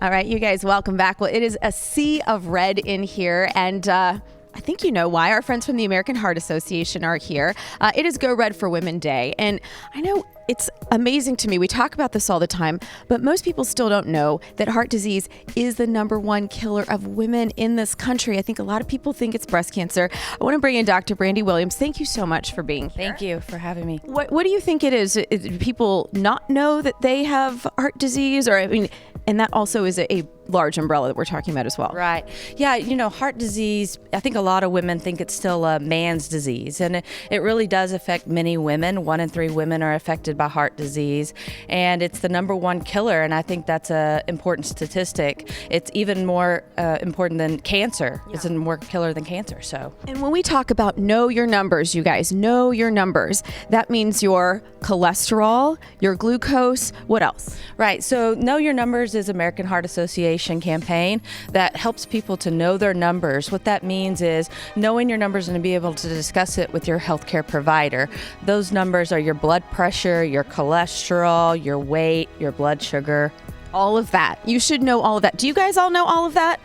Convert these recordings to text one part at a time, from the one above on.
All right, you guys, welcome back. Well, it is a sea of red in here, and I think you know why. Our friends from the American Heart Association are here. It is Go Red for Women Day, and I know it's amazing to me. We talk about this all the time, but most people still don't know that heart disease is the #1 killer of women in this country. I think a lot of people think it's breast cancer. I want to bring in Dr. Brandie Williams. Thank you so much for being here. Thank you for having me. What do you think it is? Do people not know that they have heart disease? Or, I mean, and that also is a large umbrella that we're talking about as well. Right. Yeah, heart disease, I think a lot of women think it's still a man's disease, and it really does affect many women. 1 in 3 women are affected by heart disease, and it's the #1 killer, and I think that's an important statistic. It's even more important than cancer. Yeah. It's a more killer than cancer. So. And when we talk about know your numbers, you guys, know your numbers, that means your cholesterol, your glucose, what else? Right. So Know Your Numbers is American Heart Association campaign that helps people to know their numbers. What that means is knowing your numbers and to be able to discuss it with your healthcare provider. Those numbers are your blood pressure, your cholesterol, your weight, your blood sugar. All of that. You should know all of that. Do you guys all know all of that?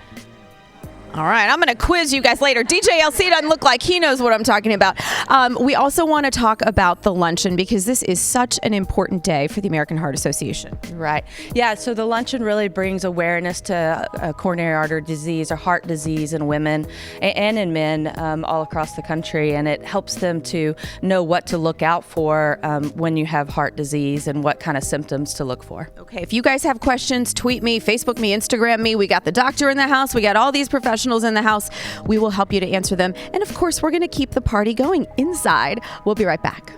All right, I'm going to quiz you guys later. DJ LC doesn't look like he knows what I'm talking about. We also want to talk about the luncheon because this is such an important day for the American Heart Association. Right. Yeah, so the luncheon really brings awareness to coronary artery disease or heart disease in women and in men all across the country, and it helps them to know what to look out for when you have heart disease and what kind of symptoms to look for. Okay, if you guys have questions, tweet me, Facebook me, Instagram me. We got the doctor in the house. We got all these professionals in the house. We will help you to answer them. And of course, we're going to keep the party going inside. We'll be right back.